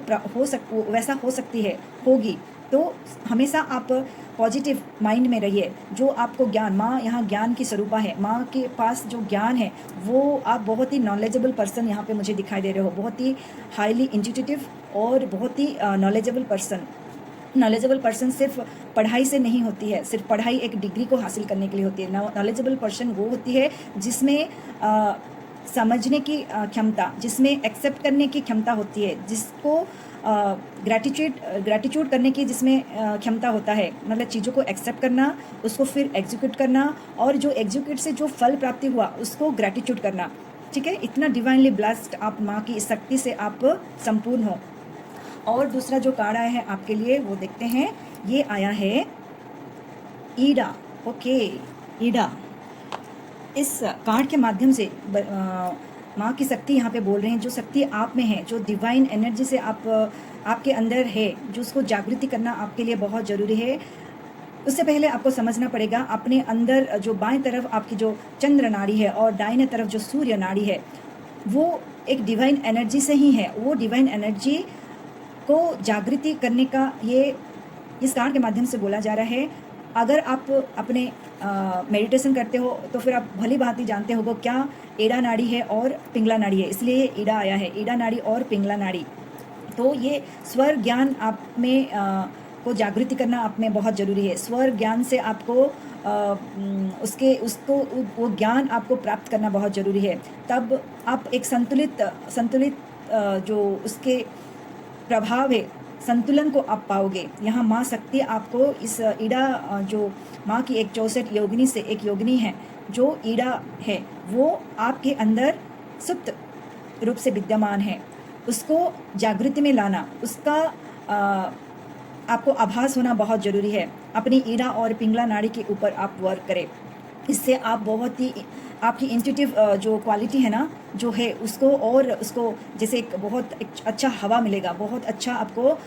वैसा हो सकती है, होगी। तो हमेशा आप पॉजिटिव माइंड में रहिए। जो आपको ज्ञान, माँ यहाँ ज्ञान की स्वरूपा है, माँ के पास जो ज्ञान है वो आप बहुत ही नॉलेजेबल पर्सन यहाँ पे मुझे दिखाई दे रहे हो, बहुत ही हाईली इंट्यूटिव और बहुत ही नॉलेजेबल पर्सन। नॉलेजेबल पर्सन सिर्फ पढ़ाई से नहीं होती है, सिर्फ पढ़ाई एक डिग्री को हासिल करने के लिए होती है। नॉलेजेबल पर्सन वो होती है जिसमें समझने की क्षमता, जिसमें एक्सेप्ट करने की क्षमता होती है, जिसको ग्रैटिट्यूड करने की जिसमें क्षमता होता है, मतलब चीज़ों को एक्सेप्ट करना, उसको फिर एग्जीक्यूट करना, और जो एग्जीक्यूट से जो फल प्राप्ति हुआ उसको ग्रैटिट्यूड करना। ठीक है, इतना डिवाइनली ब्लेस्ड आप माँ की इस शक्ति से आप संपूर्ण हो। और दूसरा जो कार्ड आया है आपके लिए वो देखते हैं। ये आया है ईडा। ओके, ईडा। इस कार्ड के माध्यम से माँ की शक्ति यहाँ पे बोल रहे हैं, जो शक्ति आप में है, जो डिवाइन एनर्जी से आपके अंदर है, जो उसको जागृति करना आपके लिए बहुत ज़रूरी है। उससे पहले आपको समझना पड़ेगा अपने अंदर जो बाएं तरफ आपकी जो चंद्र नाड़ी है और दाहिने तरफ जो सूर्य नाड़ी है, वो एक डिवाइन एनर्जी से ही है। वो डिवाइन एनर्जी को जागृति करने का ये इस कार्ड के माध्यम से बोला जा रहा है। अगर आप अपने मेडिटेशन करते हो तो फिर आप भली भांति जानते होगे क्या ईड़ा नाड़ी है और पिंगला नाड़ी है, इसलिए ये ईड़ा आया है, ईड़ा नाड़ी और पिंगला नाड़ी। तो ये स्वर ज्ञान आप में को जागृति करना आप में बहुत ज़रूरी है। स्वर ज्ञान से आपको उसको वो ज्ञान आपको प्राप्त करना बहुत ज़रूरी है। तब आप एक संतुलित जो उसके प्रभाव है, संतुलन को आप पाओगे। यहाँ माँ शक्ति आपको इस ईड़ा जो माँ की एक 64 योगिनी से एक योगिनी है, जो ईड़ा है वो आपके अंदर सुप्त रूप से विद्यमान है, उसको जागृति में लाना, उसका आपको आभास होना बहुत ज़रूरी है। अपनी ईड़ा और पिंगला नाड़ी के ऊपर आप वर्क करें, इससे आप बहुत ही आपकी इंट्यूटिव जो क्वालिटी है ना जो है उसको, और उसको जैसे एक बहुत अच्छा हवा मिलेगा, बहुत अच्छा आपको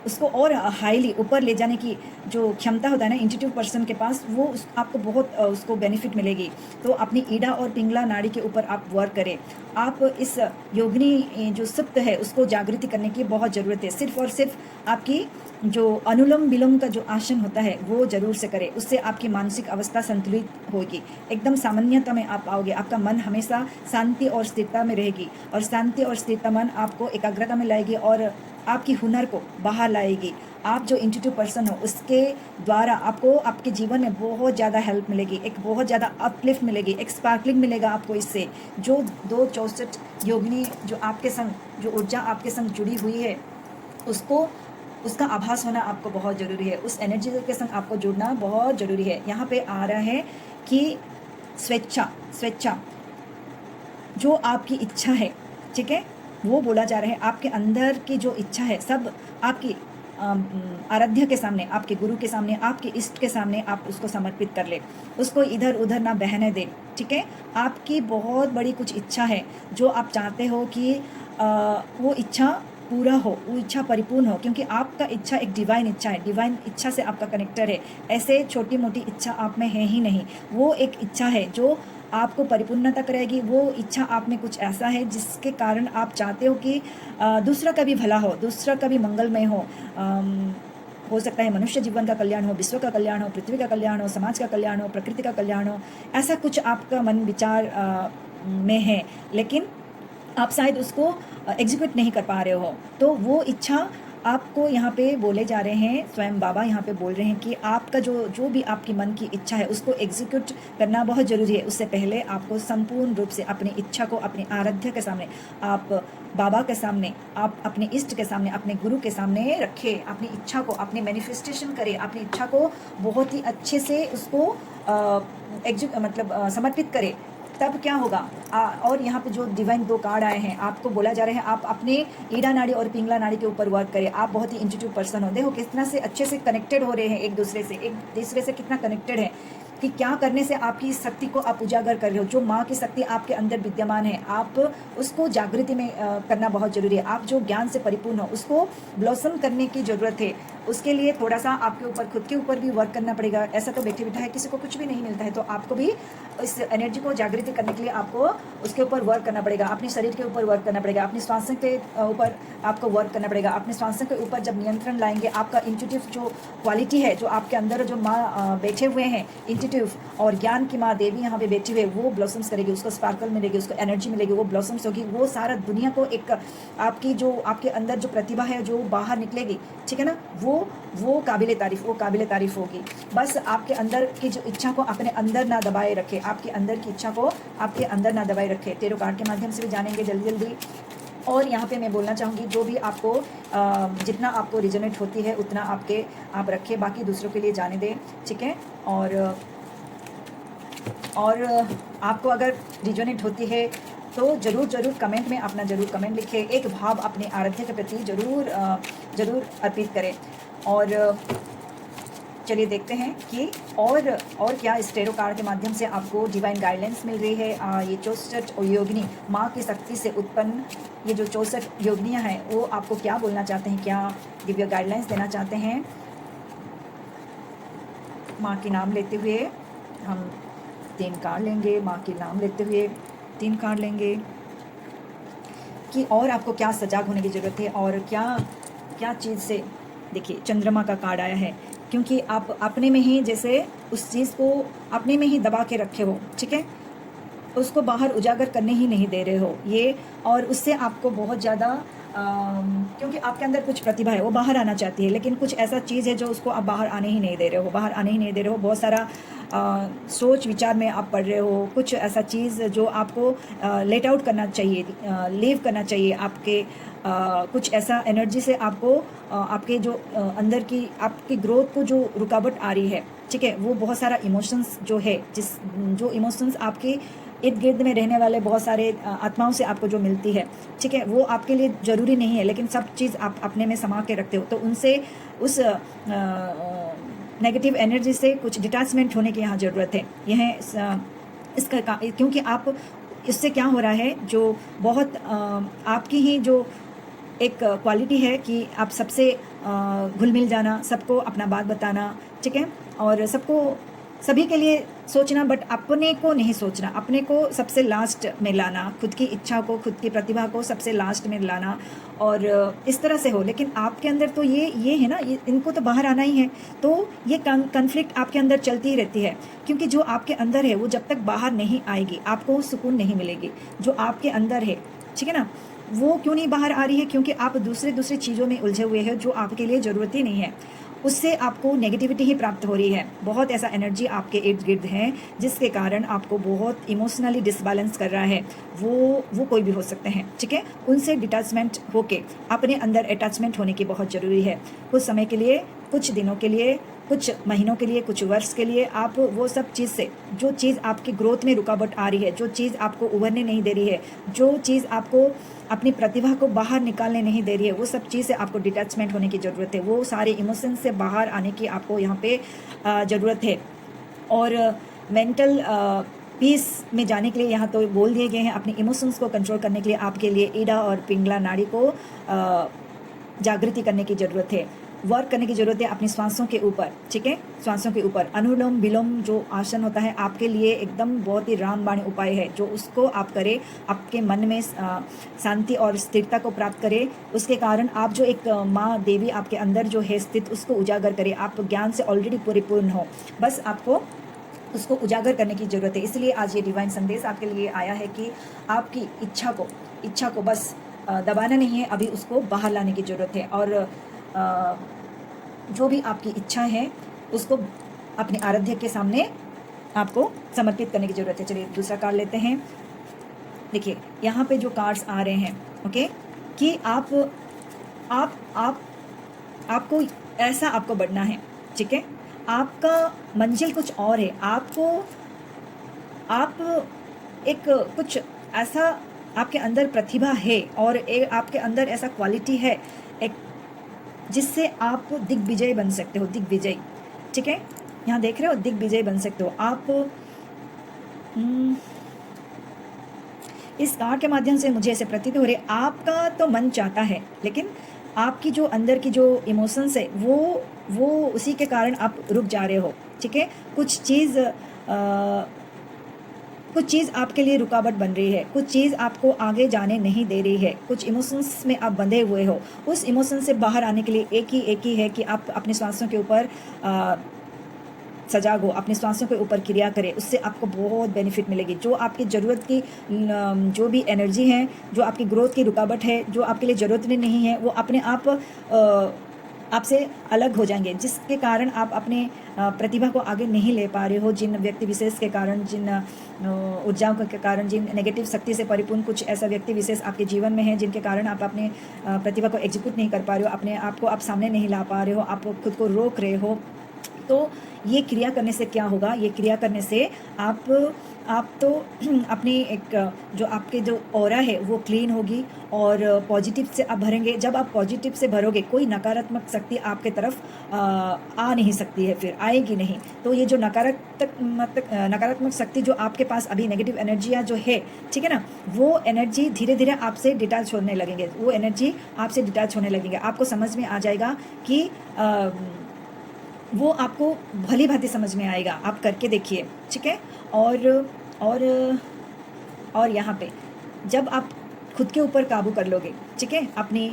उसको और हाईली ऊपर ले जाने की जो क्षमता होता है ना इंट्यूटिव पर्सन के पास, वो आपको बहुत उसको बेनिफिट मिलेगी। तो अपनी ईड़ा और पिंगला नाड़ी के ऊपर आप वर्क करें। आप इस योगिनी जो सुप्त है उसको जागृति करने की बहुत ज़रूरत है। सिर्फ और सिर्फ आपकी जो अनुलोम विलोम का जो आसन होता है वो ज़रूर से करें, उससे आपकी मानसिक अवस्था संतुलित होगी, एकदम सामान्यता में आप आओगे। आपका मन हमेशा शांति और स्थिरता में रहेगी, और शांति और स्थिरता मन आपको एकाग्रता में लाएगी और आपकी हुनर को बाहर लाएगी। आप जो इंट्यूटिव पर्सन हो उसके द्वारा आपको आपके जीवन में बहुत ज़्यादा हेल्प मिलेगी, एक बहुत ज़्यादा अपलिफ्ट मिलेगी, एक स्पार्कलिंग मिलेगा आपको इससे। जो 264 योगिनी जो आपके संग, जो ऊर्जा आपके संग जुड़ी हुई है, उसका आभास होना आपको बहुत ज़रूरी है। उस एनर्जी के संग आपको जुड़ना बहुत ज़रूरी है। यहाँ पे आ रहा है कि स्वेच्छा जो आपकी इच्छा है, ठीक है, वो बोला जा रहा है। आपके अंदर की जो इच्छा है सब आपकी आराध्य के सामने, आपके गुरु के सामने, आपके इष्ट के सामने आप उसको समर्पित कर ले, उसको इधर उधर ना बहने दे। ठीक है, आपकी बहुत बड़ी कुछ इच्छा है जो आप चाहते हो कि वो इच्छा पूरा हो, वो इच्छा परिपूर्ण हो, क्योंकि आपका इच्छा एक डिवाइन इच्छा है, डिवाइन इच्छा से आपका कनेक्टर है। ऐसे छोटी मोटी इच्छा आप में है ही नहीं। वो एक इच्छा है जो आपको परिपूर्णता करेगी। वो इच्छा आप में कुछ ऐसा है जिसके कारण आप चाहते हो कि दूसरा का भी भला हो, दूसरा का भी मंगलमय हो सकता है मनुष्य जीवन का कल्याण हो, विश्व का कल्याण हो, पृथ्वी का कल्याण हो, समाज का कल्याण हो, प्रकृति का कल्याण हो। ऐसा कुछ आपका मन विचार में है, लेकिन आप शायद उसको एग्जीक्यूट नहीं कर पा रहे हो। तो वो इच्छा आपको यहाँ पे बोले जा रहे हैं, स्वयं बाबा यहाँ पे बोल रहे हैं कि आपका जो भी आपकी मन की इच्छा है उसको एग्जीक्यूट करना बहुत ज़रूरी है। उससे पहले आपको संपूर्ण रूप से अपनी इच्छा को अपने आराध्य के सामने, आप बाबा के सामने, आप अपने इष्ट के सामने, अपने गुरु के सामने रखें। अपनी इच्छा को, अपनी मैनिफेस्टेशन करें, अपनी इच्छा को बहुत ही अच्छे से उसको समर्पित करें। तब क्या होगा? और यहाँ पे जो डिवाइन 2 कार्ड आए हैं, आपको बोला जा रहा है आप अपने ईड़ा नाड़ी और पिंगला नाड़ी के ऊपर वर्क करें। आप बहुत ही इंट्यूटिव पर्सन हो, देखो कितना से अच्छे से कनेक्टेड हो रहे हैं एक दूसरे से कितना कनेक्टेड है कि क्या करने से आपकी शक्ति को आप उजागर कर रहे हो। जो माँ की शक्ति आपके अंदर विद्यमान है, आप उसको जागृति में करना बहुत ज़रूरी है। आप जो ज्ञान से परिपूर्ण हो उसको ब्लॉसम करने की ज़रूरत है। उसके लिए थोड़ा सा आपके ऊपर, खुद के ऊपर भी वर्क करना पड़ेगा। ऐसा तो बैठे बिठाए किसी को कुछ भी नहीं मिलता है, तो आपको भी इस एनर्जी को जागृति करने के लिए आपको उसके ऊपर वर्क करना पड़ेगा, अपने शरीर के ऊपर वर्क करना पड़ेगा, अपने श्वास के ऊपर आपको वर्क करना पड़ेगा। अपने श्वास के ऊपर जब नियंत्रण लाएंगे, आपका इंट्यूटिव जो क्वालिटी है, जो आपके अंदर जो माँ बैठे हुए हैं इंट्यूटिव, और ज्ञान की माँ देवी यहाँ पे बैठी हुई है, वो ब्लॉसम्स करेगी, उसको स्पार्कल मिलेगी, उसको एनर्जी मिलेगी, वो ब्लॉसम्स होगी, वो सारा दुनिया को एक आपकी जो आपके अंदर जो प्रतिभा है जो बाहर निकलेगी, ठीक है ना, वो काबिल तारीफ होगी। बस आपके अंदर की जो इच्छा को अपने अंदर ना दबाए रखे, आपके अंदर की इच्छा को आपके अंदर ना दबाए रखे। टेरो कार्ड के माध्यम से भी जानेंगे जल्दी जल्दी। और यहाँ पे मैं बोलना चाहूँगी, जो भी आपको जितना आपको रिजोनेट होती है उतना आप रखें, बाकी दूसरों के लिए जाने दें, ठीक है। और आपको अगर रिजोनेट होती है तो ज़रूर कमेंट में अपना ज़रूर कमेंट लिखें, एक भाव अपने आराध्य के प्रति ज़रूर अर्पित करें। और चलिए देखते हैं कि और क्या इस टेरो कार्ड के माध्यम से आपको डिवाइन गाइडलाइंस मिल रही है। ये 64 योगिनी माँ की शक्ति से उत्पन्न ये जो 64 योगिनियाँ हैं, वो आपको क्या बोलना चाहते हैं, क्या दिव्य गाइडलाइंस देना चाहते हैं। माँ के नाम लेते हुए हम 3 कार्ड लेंगे, माँ के नाम लेते हुए 3 कार्ड लेंगे कि और आपको क्या सजाग होने की ज़रूरत है, और क्या चीज़ से। देखिए चंद्रमा का कार्ड आया है, क्योंकि आप अपने में ही जैसे उस चीज़ को अपने में ही दबा के रखे हो, ठीक है, उसको बाहर उजागर करने ही नहीं दे रहे हो ये, और उससे आपको बहुत ज़्यादा क्योंकि आपके अंदर कुछ प्रतिभा है, वो बाहर आना चाहती है, लेकिन कुछ ऐसा चीज़ है जो उसको आप बाहर आने ही नहीं दे रहे हो, बहुत सारा सोच विचार में आप पढ़ रहे हो, कुछ ऐसा चीज़ जो आपको लेट आउट करना चाहिए, लीव करना चाहिए, आपके कुछ ऐसा एनर्जी से आपको आपके जो अंदर की आपकी ग्रोथ को जो रुकावट आ रही है, ठीक है, वो बहुत सारा इमोशंस जो है, जो इमोशंस आपके इर्द गिर्द में रहने वाले बहुत सारे आत्माओं से आपको जो मिलती है, ठीक है, वो आपके लिए ज़रूरी नहीं है, लेकिन सब चीज़ आप अपने में समा के रखते हो, तो उनसे उस नेगेटिव एनर्जी से कुछ डिटैचमेंट होने की यहाँ ज़रूरत है। यह इसका क्योंकि आप इससे क्या हो रहा है, जो बहुत आपकी ही जो एक क्वालिटी है कि आप सबसे घुल मिल जाना, सबको अपना बात बताना, ठीक है, और सभी के लिए सोचना, बट अपने को नहीं सोचना, अपने को सबसे लास्ट में लाना, खुद की इच्छा को, खुद की प्रतिभा को सबसे लास्ट में लाना, और इस तरह से हो। लेकिन आपके अंदर तो ये है ना, इनको तो बाहर आना ही है, तो ये कन्फ्लिक्ट आपके अंदर चलती ही रहती है, क्योंकि जो आपके अंदर है वो जब तक बाहर नहीं आएगी आपको सुकून नहीं मिलेगी। जो आपके अंदर है, ठीक है ना, वो क्यों नहीं बाहर आ रही है, क्योंकि आप दूसरी चीज़ों में उलझे हुए हैं जो आपके लिए ज़रूरत ही नहीं है, उससे आपको नेगेटिविटी ही प्राप्त हो रही है। बहुत ऐसा एनर्जी आपके इर्द गिर्द है जिसके कारण आपको बहुत इमोशनली डिसबैलेंस कर रहा है, वो कोई भी हो सकते हैं, ठीक है। उनसे डिटैचमेंट होके अपने अंदर अटैचमेंट होने की बहुत ज़रूरी है। कुछ समय के लिए, कुछ दिनों के लिए, कुछ महीनों के लिए, कुछ वर्ष के लिए आप वो सब चीज़ से, जो चीज़ आपकी ग्रोथ में रुकावट आ रही है, जो चीज़ आपको उभरने नहीं दे रही है, जो चीज़ आपको अपनी प्रतिभा को बाहर निकालने नहीं दे रही है, वो सब चीज़ से आपको डिटैचमेंट होने की ज़रूरत है। वो सारे इमोशन से बाहर आने की आपको यहाँ पे ज़रूरत है। और मेंटल पीस में जाने के लिए यहाँ तो बोल दिए गए हैं, अपने इमोशंस को कंट्रोल करने के लिए आपके लिए ईडा और पिंगला नाड़ी को जागृति करने की ज़रूरत है, वर्क करने की ज़रूरत है अपनी सांसों के ऊपर, ठीक है, सांसों के ऊपर। अनुलोम विलोम जो आसन होता है आपके लिए एकदम बहुत ही रामबाण उपाय है, जो उसको आप करें, आपके मन में शांति और स्थिरता को प्राप्त करें, उसके कारण आप जो एक माँ देवी आपके अंदर जो है स्थित, उसको उजागर करें। आप ज्ञान से ऑलरेडी परिपूर्ण हो, बस आपको उसको उजागर करने की ज़रूरत है। इसलिए आज ये डिवाइन संदेश आपके लिए आया है कि आपकी इच्छा को बस दबाना नहीं है, अभी उसको बाहर लाने की ज़रूरत है। और जो भी आपकी इच्छा है उसको अपने आराध्य के सामने आपको समर्पित करने की ज़रूरत है। चलिए दूसरा कार्ड लेते हैं। देखिए यहाँ पे जो कार्ड्स आ रहे हैं, ओके, कि आपको ऐसा आपको बढ़ना है, ठीक है, आपका मंजिल कुछ और है, आप एक कुछ ऐसा आपके अंदर प्रतिभा है, और एक आपके अंदर ऐसा क्वालिटी है एक जिससे आप दिग्विजय बन सकते हो, दिग्विजय, ठीक है, यहाँ देख रहे हो, दिग्विजय बन सकते हो आप। इस कार्ड के माध्यम से मुझे ऐसे प्रतीत हो रही है, आपका तो मन चाहता है, लेकिन आपकी जो अंदर की जो इमोशंस है वो उसी के कारण आप रुक जा रहे हो, ठीक है। कुछ चीज़ आपके लिए रुकावट बन रही है, कुछ चीज़ आपको आगे जाने नहीं दे रही है, कुछ इमोशंस में आप बंधे हुए हो। उस इमोशन से बाहर आने के लिए एक ही है कि आप अपने श्वासों के ऊपर सजाग हो, अपने श्वासों के ऊपर क्रिया करें। उससे आपको बहुत बेनिफिट मिलेगी। जो आपकी ज़रूरत की जो भी एनर्जी है, जो आपकी ग्रोथ की रुकावट है, जो आपके लिए ज़रूरत नहीं है, वो अपने आप आपसे अलग हो जाएंगे, जिसके कारण आप अपने प्रतिभा को आगे नहीं ले पा रहे हो। जिन व्यक्ति विशेष के कारण, जिन ऊर्जाओं के कारण, जिन नेगेटिव शक्ति से परिपूर्ण कुछ ऐसा व्यक्ति विशेष आपके जीवन में है, जिनके कारण आप अपने प्रतिभा को एग्जीक्यूट नहीं कर पा रहे हो, अपने आप को आप सामने नहीं ला पा रहे हो, आप खुद को रोक रहे हो। तो ये क्रिया करने से क्या होगा? ये क्रिया करने से आप तो अपनी एक जो आपके जो ऑरा है वो क्लीन होगी और पॉजिटिव से आप भरेंगे। जब आप पॉजिटिव से भरोगे, कोई नकारात्मक शक्ति आपके तरफ आ नहीं सकती है, फिर आएगी नहीं। तो ये जो नकारात्मक शक्ति जो आपके पास अभी नेगेटिव एनर्जियाँ जो है, ठीक है ना, वो एनर्जी धीरे धीरे आपसे डिटैच होने लगेंगे, वो एनर्जी आपसे डिटैच होने लगेंगे। आपको समझ में आ जाएगा कि वो आपको भली भांति समझ में आएगा। आप करके देखिए, ठीक है। और और यहाँ पे जब आप खुद के ऊपर काबू कर लोगे, ठीक है, अपनी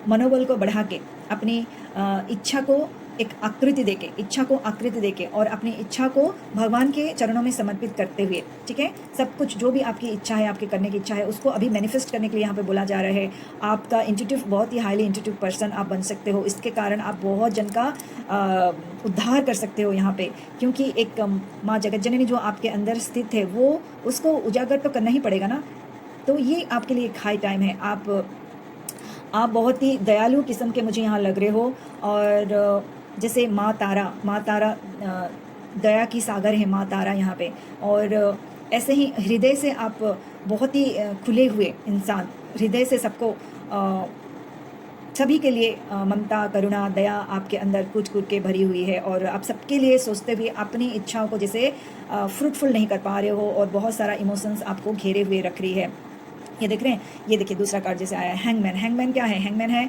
मनोबल को बढ़ा के, अपनी इच्छा को एक इच्छा को आकृति देके और अपनी इच्छा को भगवान के चरणों में समर्पित करते हुए, ठीक है, सब कुछ जो भी आपकी इच्छा है, आपके करने की इच्छा है, उसको अभी मैनिफेस्ट करने के लिए यहाँ पे बोला जा रहा है। आपका इंट्यूटिव, बहुत ही हाईली इंट्यूटिव पर्सन आप बन सकते हो। इसके कारण आप बहुत जन का उद्धार कर सकते हो यहाँ पे, क्योंकि एक माँ जगत जननी जो आपके अंदर स्थित है, वो उसको उजागर तो करना ही पड़ेगा ना। तो ये आपके लिए एक हाई टाइम है। आप बहुत ही दयालु किस्म के मुझे यहाँ लग रहे हो। और जैसे माँ तारा दया की सागर है माँ तारा यहाँ पे। और ऐसे ही हृदय से आप बहुत ही खुले हुए इंसान, हृदय से सबको सभी के लिए ममता, करुणा, दया आपके अंदर कूट कूट के भरी हुई है। और आप सबके लिए सोचते हुए अपनी इच्छाओं को जैसे फ्रूटफुल नहीं कर पा रहे हो और बहुत सारा इमोशंस आपको घेरे हुए रख रही है। ये देख रहे हैं, ये देखिए दूसरा कार्ड जैसे आया है हैंगमैन। हैंगमैन क्या है? हैंगमैन है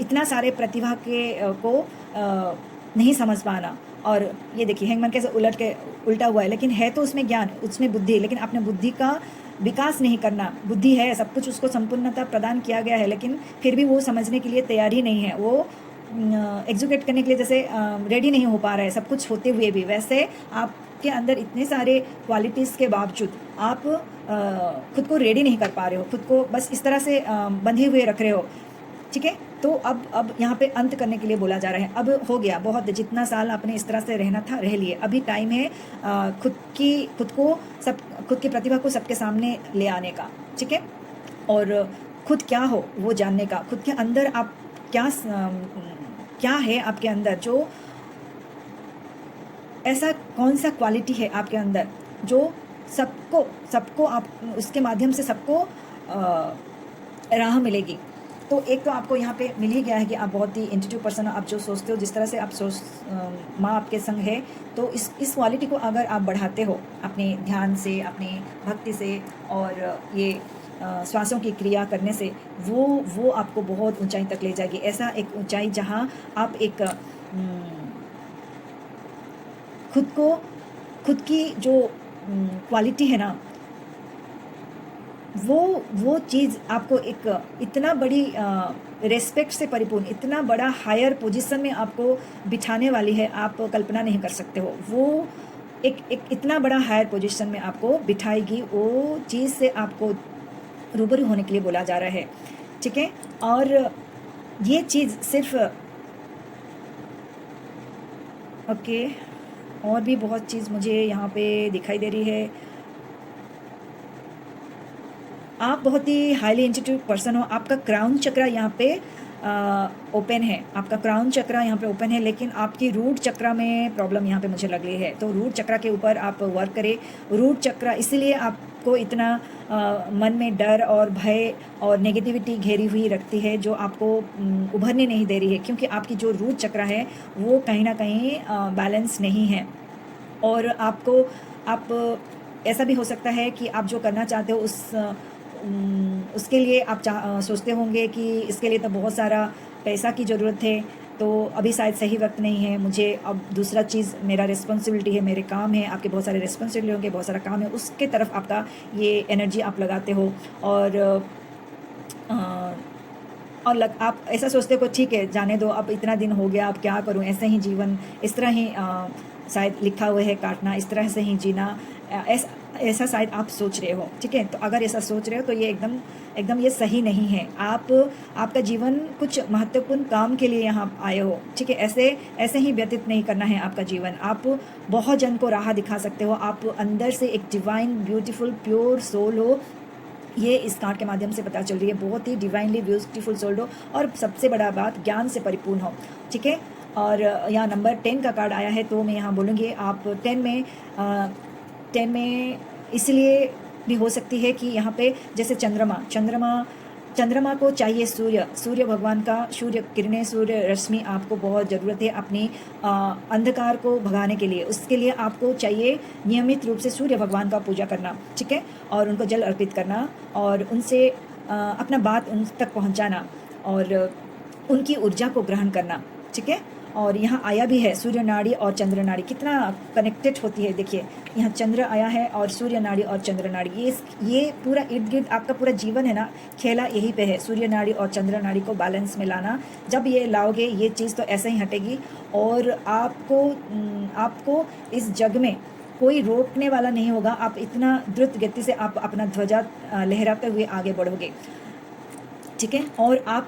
इतना सारे प्रतिभा के को नहीं समझ पाना। और ये देखिए हैंगमैन कैसे उल्टा हुआ है, लेकिन है तो उसमें ज्ञान, उसमें बुद्धि, लेकिन अपने बुद्धि का विकास नहीं करना। बुद्धि है, सब कुछ उसको संपूर्णता प्रदान किया गया है, लेकिन फिर भी वो समझने के लिए तैयार ही नहीं है। वो एग्जीक्यूट करने के लिए जैसे रेडी नहीं हो पा रहा है, सब कुछ होते हुए भी। वैसे आपके अंदर इतने सारे क्वालिटीज़ के बावजूद आप खुद को रेडी नहीं कर पा रहे हो, खुद को बस इस तरह से बंधे हुए रख रहे हो, ठीक है। तो अब यहाँ पे अंत करने के लिए बोला जा रहा है। अब हो गया बहुत, जितना साल आपने इस तरह से रहना था रह लिए। अभी टाइम है खुद की प्रतिभा को सबके सामने ले आने का, ठीक है। और खुद क्या हो वो जानने का, खुद के अंदर आप क्या है आपके अंदर, जो ऐसा कौन सा क्वालिटी है आपके अंदर जो सबको आप उसके माध्यम से सबको राह मिलेगी। तो एक तो आपको यहाँ पे मिल ही गया है कि आप बहुत ही इंट्यूटिव पर्सन हो। आप जो सोचते हो, जिस तरह से आप माँ आपके संग है, तो इस क्वालिटी को अगर आप बढ़ाते हो अपने ध्यान से, अपनी भक्ति से और ये श्वासों की क्रिया करने से, वो आपको बहुत ऊंचाई तक ले जाएगी। ऐसा एक ऊंचाई जहाँ आप एक खुद की जो क्वालिटी है ना, वो चीज़ आपको एक इतना बड़ी रेस्पेक्ट से परिपूर्ण, इतना बड़ा हायर पोजीशन में आपको बिठाने वाली है, आप कल्पना नहीं कर सकते हो। वो एक इतना बड़ा हायर पोजीशन में आपको बिठाएगी। वो चीज़ से आपको रूबरू होने के लिए बोला जा रहा है, ठीक है। और ये चीज़ सिर्फ ओके, और भी बहुत चीज़ मुझे यहाँ पे दिखाई दे रही है। आप बहुत ही हाईली इंट्यूटिव पर्सन हो। आपका क्राउन चक्रा यहाँ पे ओपन है, आपका क्राउन चक्रा यहाँ पे ओपन है, लेकिन आपकी रूट चक्रा में प्रॉब्लम यहाँ पे मुझे लग रही है। तो रूट चक्रा के ऊपर आप वर्क करें। रूट चक्रा इसीलिए आपको इतना मन में डर और भय और नेगेटिविटी घेरी हुई रखती है, जो आपको उभरने नहीं दे रही है, क्योंकि आपकी जो रूट चक्रा है वो कहीं ना कहीं बैलेंस नहीं है। और आप ऐसा भी हो सकता है कि आप जो करना चाहते हो उसके लिए आप सोचते होंगे कि इसके लिए तो बहुत सारा पैसा की ज़रूरत है, तो अभी शायद सही वक्त नहीं है, मुझे अब दूसरा चीज़ मेरा रिस्पॉन्सिबिलिटी है, मेरे काम है, आपके बहुत सारे रिस्पॉन्सिबिलिटी होंगे, बहुत सारा काम है, उसके तरफ आपका ये एनर्जी आप लगाते हो। और आप ऐसा सोचते हो ठीक है जाने दो, अब इतना दिन हो गया, अब क्या करूं, ऐसे ही जीवन, इस तरह ही शायद लिखा हुआ है काटना, इस तरह से ही जीना, ऐसा ऐसा शायद आप सोच रहे हो। ठीक है, तो अगर ऐसा सोच रहे हो तो ये एकदम एकदम ये सही नहीं है। आपका जीवन कुछ महत्वपूर्ण काम के लिए यहाँ आए हो। ठीक है, ऐसे ऐसे ही व्यतीत नहीं करना है आपका जीवन। आप बहुत जन को राह दिखा सकते हो, आप अंदर से एक डिवाइन ब्यूटीफुल प्योर सोल हो, ये इस कार्ड के माध्यम से पता चल रही है। बहुत ही डिवाइनली ब्यूटीफुल सोल्ड हो, और सबसे बड़ा बात ज्ञान से परिपूर्ण हो। ठीक है, और यहाँ नंबर 10 का कार्ड आया है, तो मैं यहाँ बोलूँगी आप 10 में इसलिए भी हो सकती है कि यहाँ पे जैसे चंद्रमा को चाहिए सूर्य भगवान का सूर्य किरणें, सूर्य रश्मि आपको बहुत ज़रूरत है अपनी अंधकार को भगाने के लिए। उसके लिए आपको चाहिए नियमित रूप से सूर्य भगवान का पूजा करना। ठीक है, और उनको जल अर्पित करना, और उनसे अपना बात उन तक पहुंचाना, और उनकी ऊर्जा को ग्रहण करना। ठीक है, और यहाँ आया भी है सूर्य नाड़ी और चंद्र नाड़ी, कितना कनेक्टेड होती है। देखिए यहाँ चंद्र आया है और सूर्य नाड़ी और चंद्र नाड़ी, ये पूरा इर्द गिर्द आपका पूरा जीवन है ना, खेला यही पे है। सूर्य नाड़ी और चंद्र नाड़ी को बैलेंस में लाना, जब ये लाओगे ये चीज़ तो ऐसे ही हटेगी, और आपको इस जग में कोई रोकने वाला नहीं होगा। आप इतना द्रुत गति से आप अपना ध्वजा लहराते हुए आगे बढ़ोगे। ठीक है, और आप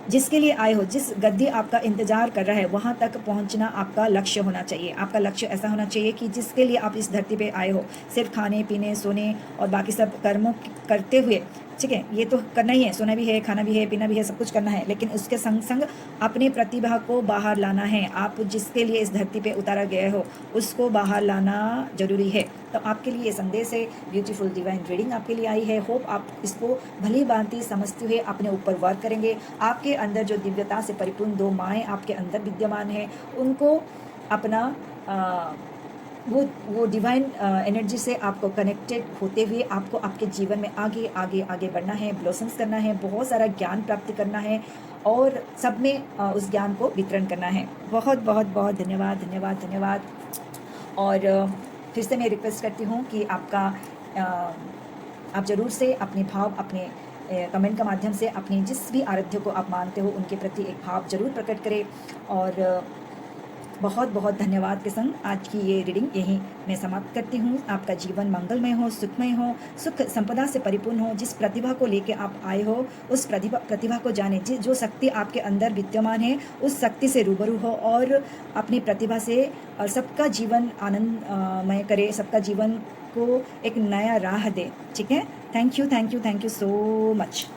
जिसके लिए आए हो, जिस गद्दी आपका इंतजार कर रहा है, वहाँ तक पहुँचना आपका लक्ष्य होना चाहिए। आपका लक्ष्य ऐसा होना चाहिए कि जिसके लिए आप इस धरती पे आए हो, सिर्फ खाने पीने सोने और बाकी सब कर्मों करते हुए। ठीक है, ये तो करना ही है, सोना भी है, खाना भी है, पीना भी है, सब कुछ करना है, लेकिन उसके संग संग अपनी प्रतिभा को बाहर लाना है। आप जिसके लिए इस धरती पे उतारा गए हो, उसको बाहर लाना जरूरी है। तो आपके लिए ये संदेश है, ब्यूटीफुल डिवाइन रीडिंग आपके लिए आई है। होप आप इसको भली भांति समझते हुए अपने ऊपर वर्क करेंगे। आपके अंदर जो दिव्यता से परिपूर्ण 2 माएँ आपके अंदर विद्यमान है, उनको अपना वो डिवाइन एनर्जी से आपको कनेक्टेड होते हुए आपको आपके जीवन में आगे आगे आगे बढ़ना है, ब्लॉसम्स करना है, बहुत सारा ज्ञान प्राप्त करना है, और सब में उस ज्ञान को वितरण करना है। बहुत बहुत बहुत धन्यवाद धन्यवाद धन्यवाद। और फिर से मैं रिक्वेस्ट करती हूँ कि आप ज़रूर से अपने भाव अपने कमेंट के माध्यम से अपनी जिस भी आराध्य को आप मानते हो उनके प्रति एक भाव जरूर प्रकट करें। और बहुत बहुत धन्यवाद के संग आज की ये रीडिंग यहीं मैं समाप्त करती हूँ। आपका जीवन मंगलमय हो, सुखमय हो, सुख संपदा से परिपूर्ण हो। जिस प्रतिभा को लेके आप आए हो उस प्रतिभा को जाने, जो शक्ति आपके अंदर विद्यमान है उस शक्ति से रूबरू हो, और अपनी प्रतिभा से और सबका जीवन आनंदमय करे, सबका जीवन को एक नया राह दे। ठीक है, थैंक यू सो मच।